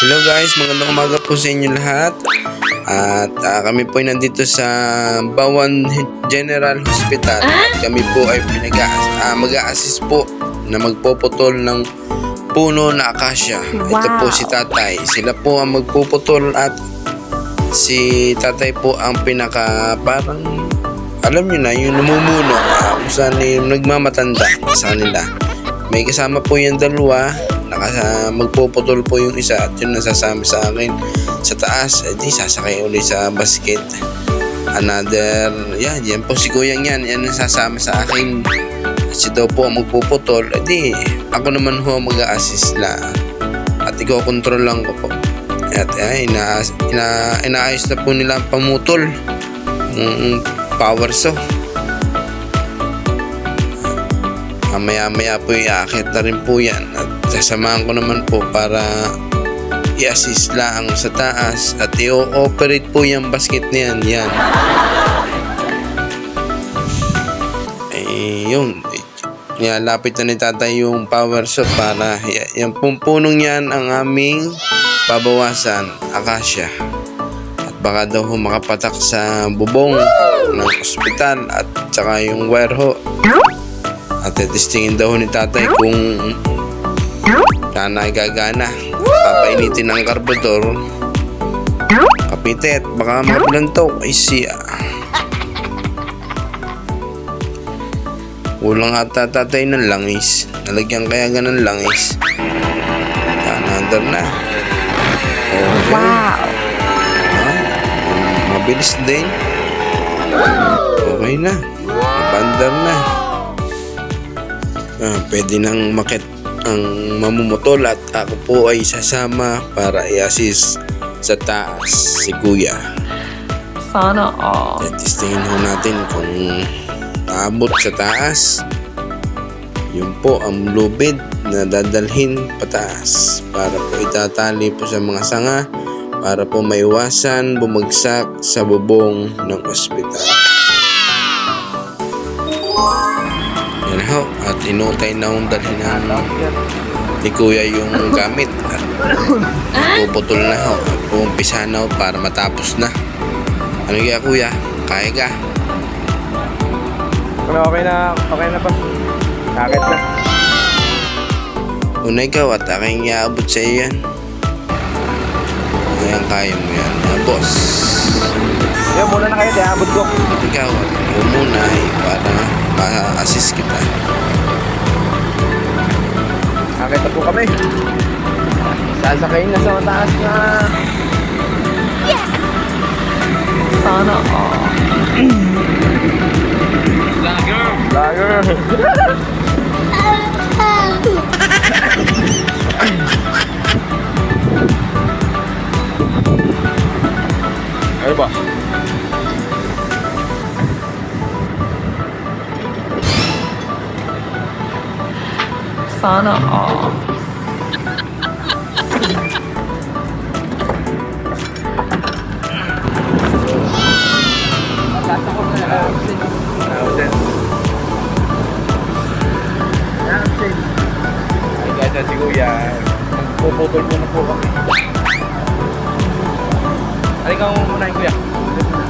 Hello guys, magandang umaga po sa inyo lahat. At kami po ay nandito sa Bawan General Hospital. At kami po ay mag-a-assist po na magpuputol ng puno na akasya. Ito po si tatay. Sila po ang magpuputol at si tatay po ang parang alam nyo na yung namumuno kung saan yung nagmamatanda sa kanila. May kasama po yung dalawa. Magpuputol po yung isa at yun nasasama sa akin sa taas. Di sasakay ulit sa basket. Yan po si kuyang yan nasasama sa akin. Si daw po magpuputol. Di ako naman ho mag-a-assist lang at iko-control lang ko po. At inaayos na po nila ang pamutol power saw. Maya po iaakit na rin po yan at sasamahan ko naman po para i-assist lang sa taas at i-operate po yung basket na yan. Yun, nilalapit na ni tatay yung power saw para yung pumpunong yan ang aming babawasan, akasya. At baka daw makapatak sa bubong ng ospital at saka yung wire ho. At testingin daw ni tatay kung sana ay gagana. Papainitin ang karbador. Kapitet, baka mabulantok. Ay siya. Kulang ata tatay ng langis. Nalagyan kaya ganun langis. Another na. Okay. Wow! Mabilis din. Okay na. Mapandar na. Pwede nang makit ang mamumutol at ako po ay sasama para i-assist sa taas si kuya. Sana all. Testingin ho natin kung naabot sa taas. Yun po ang lubid na dadalhin pataas para po itatali po sa mga sanga para po maiwasan bumagsak sa bubong ng ospital. Yan ho, at inutay na akong dalhin ni kuya yung gamit at puputol na ho at pumpisa na ho para matapos na. Ano kaya kuya? Kaya ka? Okay na pa. Sakit na. Una ikaw at aking iaabot sa iyo yan. Ayan, kaya mo yan. Boss. Yan, muna na kayo, diabot ko. Ikaw at ikaw muna para ma-assist kita. Sakit na po kami. Sasakayin na sa mataas na. Sana all. Lager. Ano ba? Sana all. Ay, ganda si kuya. Magpuputol muna po kami. Halika mo muna yung kuya.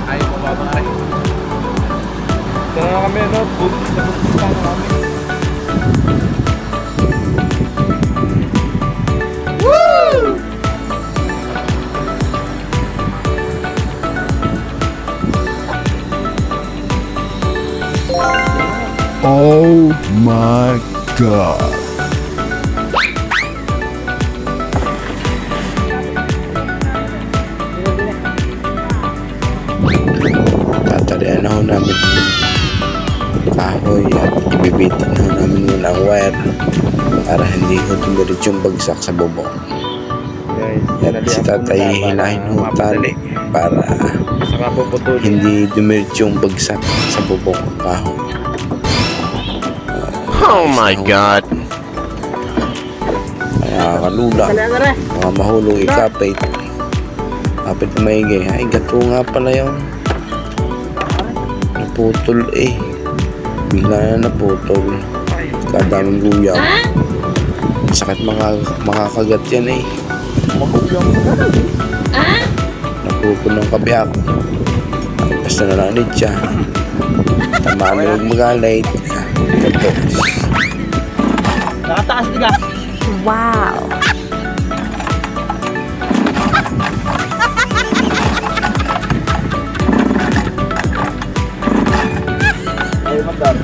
Ayaw mo ba rin? Ito na kami, no? Bugis na kami. Oh my God. Tatalian na ho namin kahoy at ibibitin ho namin muna ang wire para hindi ho dumiretsyong bagsak sa bubong. At si tatay hilahin ho tali para Saka puputulin. hindi dumiretsyong bagsak sa bubong ng kahoy. Oh my God. Kaya kalula. Mga mahulong ikapit. Kapit na maigay. Ay, gato nga pala yung naputol eh. Bigla na naputol. Kadaming guyaw. Sakit makakagat yan eh. Napupunong kabi ako. Basta na lang ulit siya. Tamaan mo mag-alay. Ito. Nakataas di ka. Wow. Ay, magdam.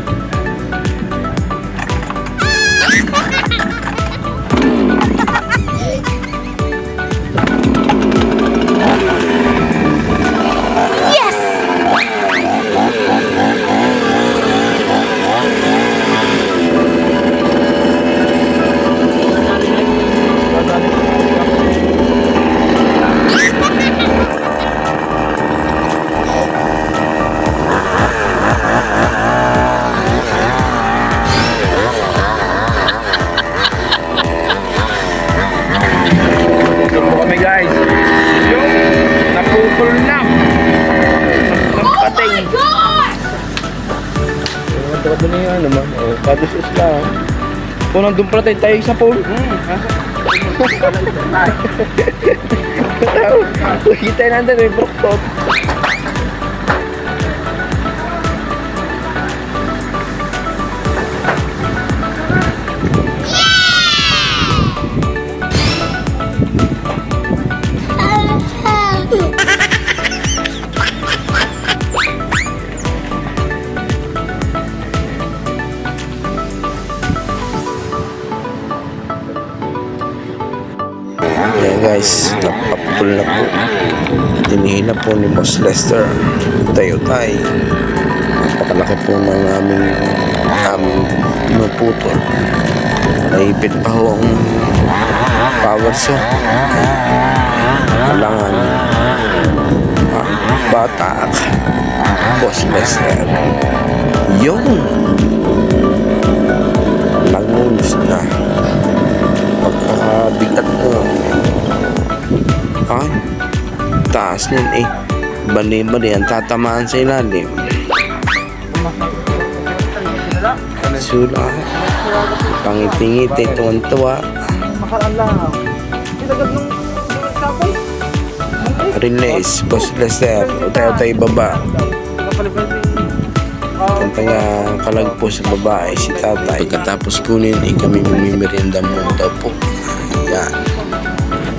Ito po kami guys. Yung napupul na. Napating. Ito ka na yan naman. Kadusus lang. Kung nandun pala tayo sa pool. Kita nandun may broktot. Ayan guys, napapul na po. Dinihina po ni Boss Lester. Tayo tayo. Napakalaki po ng aming naputol. Naipit pa ho ang power saw. Kailangan bata Boss Lester. Yung langunos na pagkakabigat na. Ay, taas nun eh. Bali-bali ang tatamaan sa ilalim. Sula. Pangiti-ngiti, tuwan-tuwa. Makaraan lang. Ilagad nung kapay. Release, Boss Lester. Tayo baba. Kanta nga kalagpo sa babae si tatay. Pagkatapos kunin, kami mamimerienda muna daw po. Yan.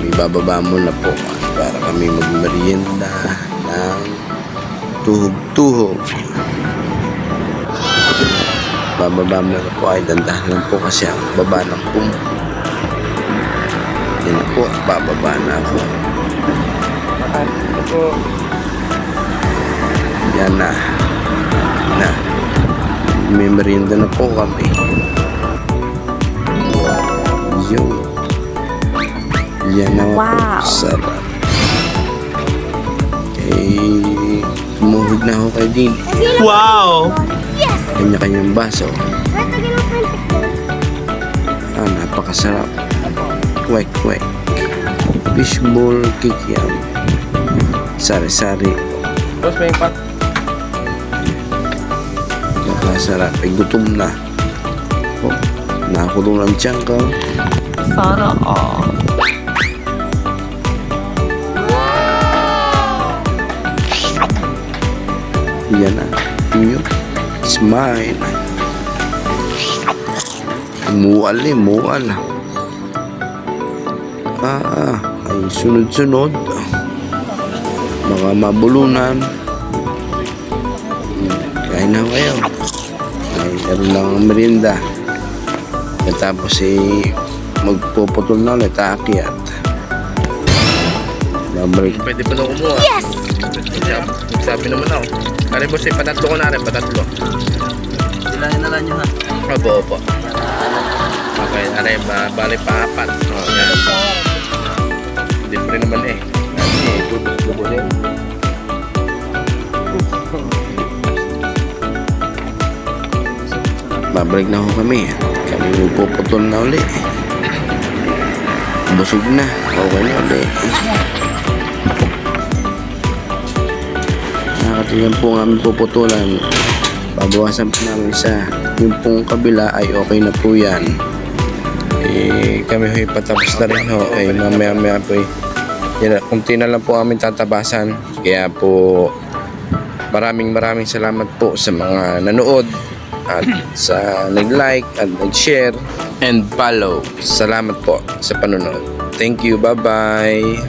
Ibababa muna po para kami magmerienda ng tuhog-tuhog. Bababa muna po ay dandahan lang po kasi ang baba ng pum. Yan po, bababa na ako. Yan na. May merienda na po kami. Yun. Yan na po. Sarap. Eh, tumuhog na ako kay Dean. Wow! Kanya-kanyang baso. Napakasarap. Kwek-kwek. Fishball kikiam. Sari-sari. Tapos may pat. Napakasarap. Ay, gutom na. Oh, nakakulong ng tiyan ka. Sana all. Yan na. Yun. Smile. Mual eh, mual. Ay sunod-sunod. Mga mabulunan. Kain na kayo. Ay, meron lang ang merienda. Tapos magpuputol na ulit, aakyat. Babalik. Pwede pa daw kumuha. Yes! Sabi naman ako. Kari boss, patatlo ko na rin, patatlo. Silahin na lang nyo ha. Opo. Okay, aray, bali pa apat. Yan. Hindi pa rin naman eh. Tubos-tubo din. Babalik na ako kami. Kami magpuputol na uli. Busog na. Okay na uli. Nakakatingin po ang aming puputulan. Babawasan po namin isa. Yung pong kabila ay okay na po yan. kami ho'y patapos na rin ho. Mamaya po kunti na lang po aming tatabasan. Kaya po maraming salamat po sa mga nanood at sa nag-like at nag-share and follow. Salamat po sa panonood. Thank you. Bye-bye.